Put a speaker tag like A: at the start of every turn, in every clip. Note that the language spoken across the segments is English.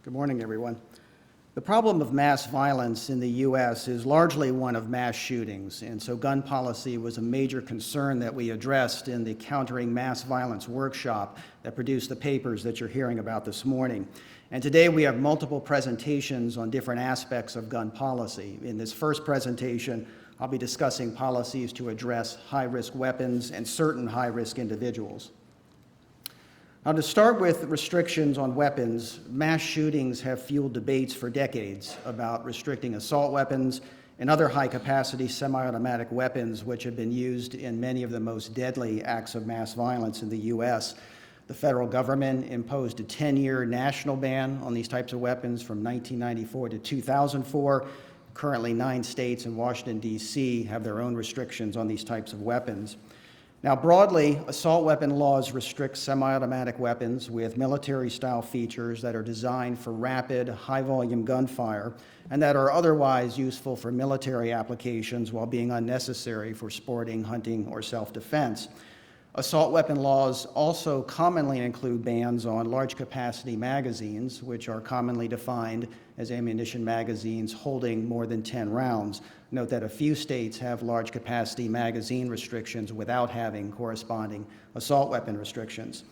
A: Good morning, everyone. The problem of mass violence in the U.S. is largely one of mass shootings, and so gun policy was a major concern that we addressed in the Countering Mass Violence workshop that produced the papers that you're hearing about this morning. And today we have multiple presentations on different aspects of gun policy. In this first presentation, I'll be discussing policies to address high-risk weapons and certain high-risk individuals. Now, to start with restrictions on weapons, mass shootings have fueled debates for decades about restricting assault weapons and other high-capacity semi-automatic weapons which have been used in many of the most deadly acts of mass violence in the U.S. The federal government imposed a 10-year national ban on these types of weapons from 1994 to 2004. Currently, 9 states and Washington, D.C. have their own restrictions on these types of weapons. Now, broadly, assault weapon laws restrict semi-automatic weapons with military-style features that are designed for rapid, high-volume gunfire and that are otherwise useful for military applications while being unnecessary for sporting, hunting, or self-defense. Assault weapon laws also commonly include bans on large-capacity magazines, which are commonly defined as ammunition magazines holding more than 10 rounds. Note that a few states have large-capacity magazine restrictions without having corresponding assault weapon restrictions.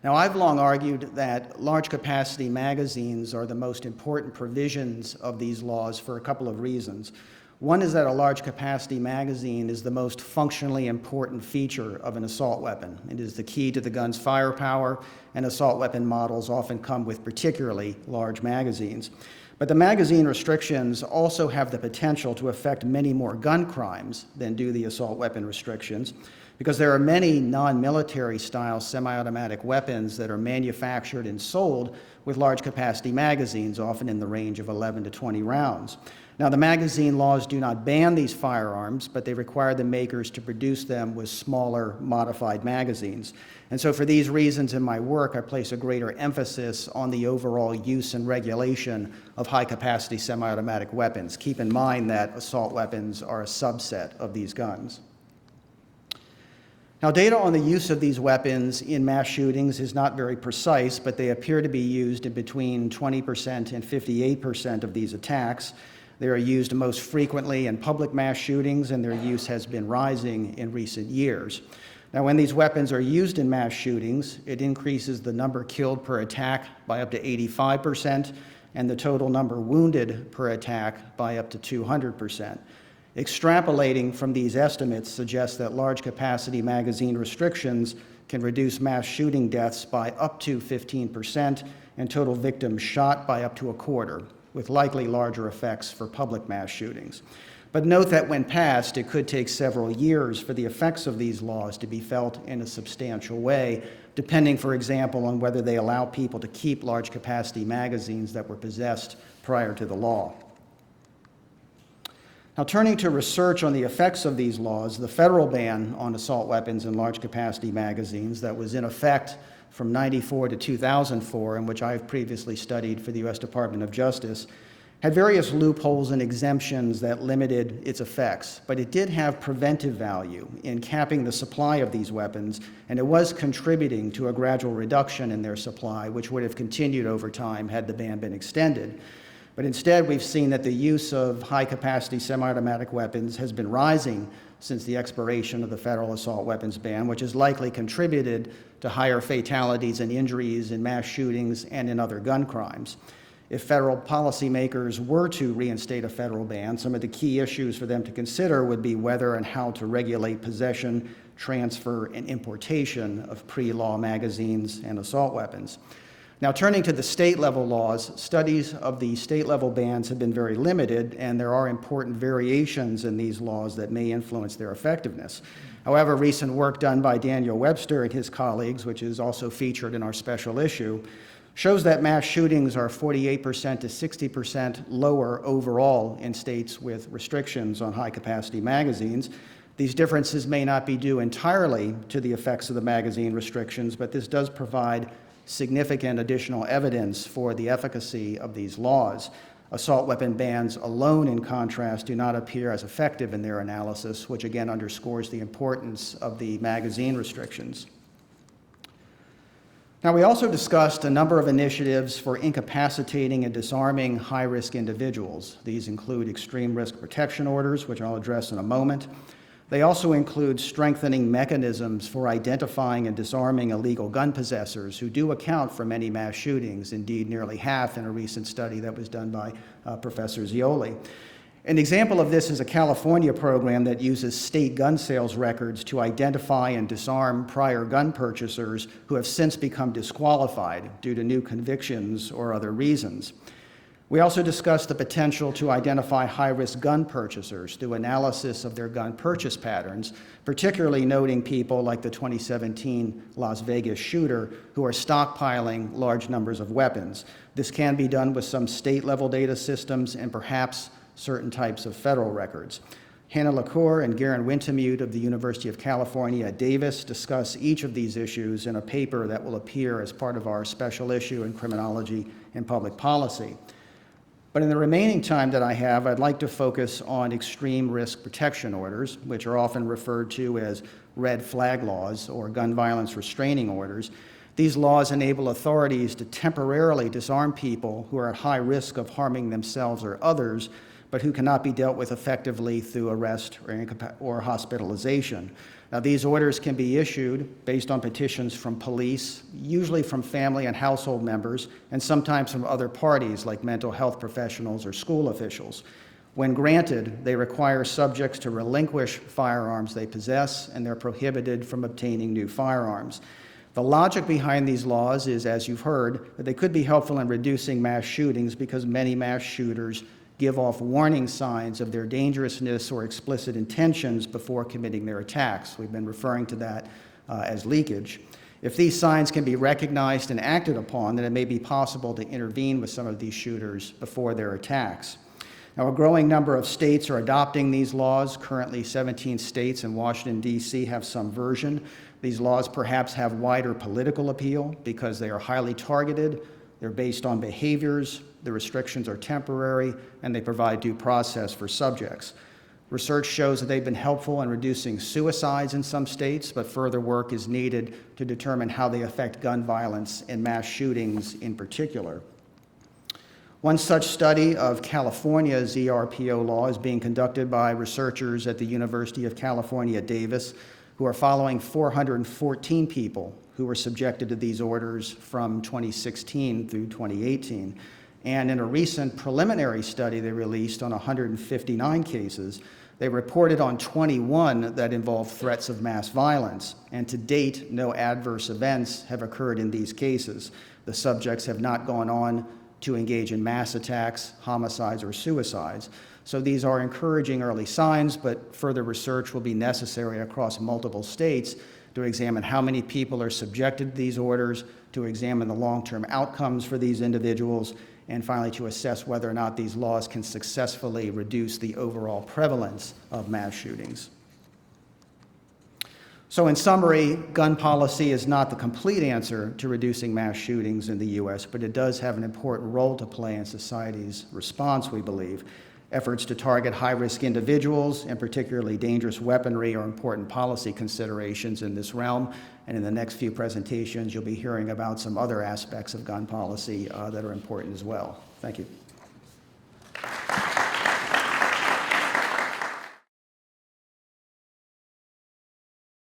A: Now, I've long argued that large-capacity magazines are the most important provisions of these laws for a couple of reasons. One is that a large-capacity magazine is the most functionally important feature of an assault weapon. It is the key to the gun's firepower, and assault weapon models often come with particularly large magazines. But the magazine restrictions also have the potential to affect many more gun crimes than do the assault weapon restrictions, because there are many non-military style semi-automatic weapons that are manufactured and sold with large-capacity magazines, often in the range of 11 to 20 rounds. Now, the magazine laws do not ban these firearms, but they require the makers to produce them with smaller, modified magazines. And so for these reasons in my work, I place a greater emphasis on the overall use and regulation of high-capacity semi-automatic weapons. Keep in mind that assault weapons are a subset of these guns. Now, data on the use of these weapons in mass shootings is not very precise, but they appear to be used in between 20% and 58% of these attacks. They are used most frequently in public mass shootings, and their use has been rising in recent years. Now, when these weapons are used in mass shootings, it increases the number killed per attack by up to 85%, and the total number wounded per attack by up to 200%. Extrapolating from these estimates suggests that large-capacity magazine restrictions can reduce mass shooting deaths by up to 15% and total victims shot by up to a quarter, with likely larger effects for public mass shootings. But note that when passed, it could take several years for the effects of these laws to be felt in a substantial way, depending, for example, on whether they allow people to keep large-capacity magazines that were possessed prior to the law. Now, turning to research on the effects of these laws, the federal ban on assault weapons and large-capacity magazines that was in effect from 1994 to 2004, and which I have previously studied for the U.S. Department of Justice, had various loopholes and exemptions that limited its effects, but it did have preventive value in capping the supply of these weapons, and it was contributing to a gradual reduction in their supply, which would have continued over time had the ban been extended. But instead, we've seen that the use of high-capacity semi-automatic weapons has been rising since the expiration of the federal assault weapons ban, which has likely contributed to higher fatalities and injuries in mass shootings and in other gun crimes. If federal policymakers were to reinstate a federal ban, some of the key issues for them to consider would be whether and how to regulate possession, transfer, and importation of pre-law magazines and assault weapons. Now, turning to the state-level laws, studies of the state-level bans have been very limited, and there are important variations in these laws that may influence their effectiveness. However, recent work done by Daniel Webster and his colleagues, which is also featured in our special issue, shows that mass shootings are 48% to 60% lower overall in states with restrictions on high-capacity magazines. These differences may not be due entirely to the effects of the magazine restrictions, but this does provide significant additional evidence for the efficacy of these laws. Assault weapon bans alone, in contrast, do not appear as effective in their analysis, which again underscores the importance of the magazine restrictions. Now, we also discussed a number of initiatives for incapacitating and disarming high-risk individuals. These include extreme risk protection orders, which I'll address in a moment. They also include strengthening mechanisms for identifying and disarming illegal gun possessors who do account for many mass shootings, indeed nearly half in a recent study that was done by Professor Zioli. An example of this is a California program that uses state gun sales records to identify and disarm prior gun purchasers who have since become disqualified due to new convictions or other reasons. We also discussed the potential to identify high-risk gun purchasers through analysis of their gun purchase patterns, particularly noting people like the 2017 Las Vegas shooter who are stockpiling large numbers of weapons. This can be done with some state-level data systems and perhaps certain types of federal records. Hannah LaCour and Garen Wintemute of the University of California at Davis discuss each of these issues in a paper that will appear as part of our special issue in Criminology and Public Policy. But in the remaining time that I have, I'd like to focus on extreme risk protection orders, which are often referred to as red flag laws or gun violence restraining orders. These laws enable authorities to temporarily disarm people who are at high risk of harming themselves or others, but who cannot be dealt with effectively through arrest or hospitalization. Now, these orders can be issued based on petitions from police, usually from family and household members, and sometimes from other parties like mental health professionals or school officials. When granted, they require subjects to relinquish firearms they possess, and they're prohibited from obtaining new firearms. The logic behind these laws is, as you've heard, that they could be helpful in reducing mass shootings because many mass shooters give off warning signs of their dangerousness or explicit intentions before committing their attacks. We've been referring to that as leakage. If these signs can be recognized and acted upon, then it may be possible to intervene with some of these shooters before their attacks. Now, a growing number of states are adopting these laws. Currently, 17 states and Washington, D.C. have some version. These laws perhaps have wider political appeal because they are highly targeted, they're based on behaviors, the restrictions are temporary, and they provide due process for subjects. Research shows that they've been helpful in reducing suicides in some states, but further work is needed to determine how they affect gun violence and mass shootings in particular. One such study of California's ERPO law is being conducted by researchers at the University of California at Davis, who are following 414 people who were subjected to these orders from 2016 through 2018. And in a recent preliminary study they released on 159 cases, they reported on 21 that involved threats of mass violence. And to date, no adverse events have occurred in these cases. The subjects have not gone on to engage in mass attacks, homicides, or suicides. So these are encouraging early signs, but further research will be necessary across multiple states to examine how many people are subjected to these orders, to examine the long-term outcomes for these individuals, and finally to assess whether or not these laws can successfully reduce the overall prevalence of mass shootings. So in summary, gun policy is not the complete answer to reducing mass shootings in the U.S., but it does have an important role to play in society's response, we believe. Efforts to target high-risk individuals and particularly dangerous weaponry are important policy considerations in this realm. And in the next few presentations, you'll be hearing about some other aspects of gun policy that are important as well. Thank you.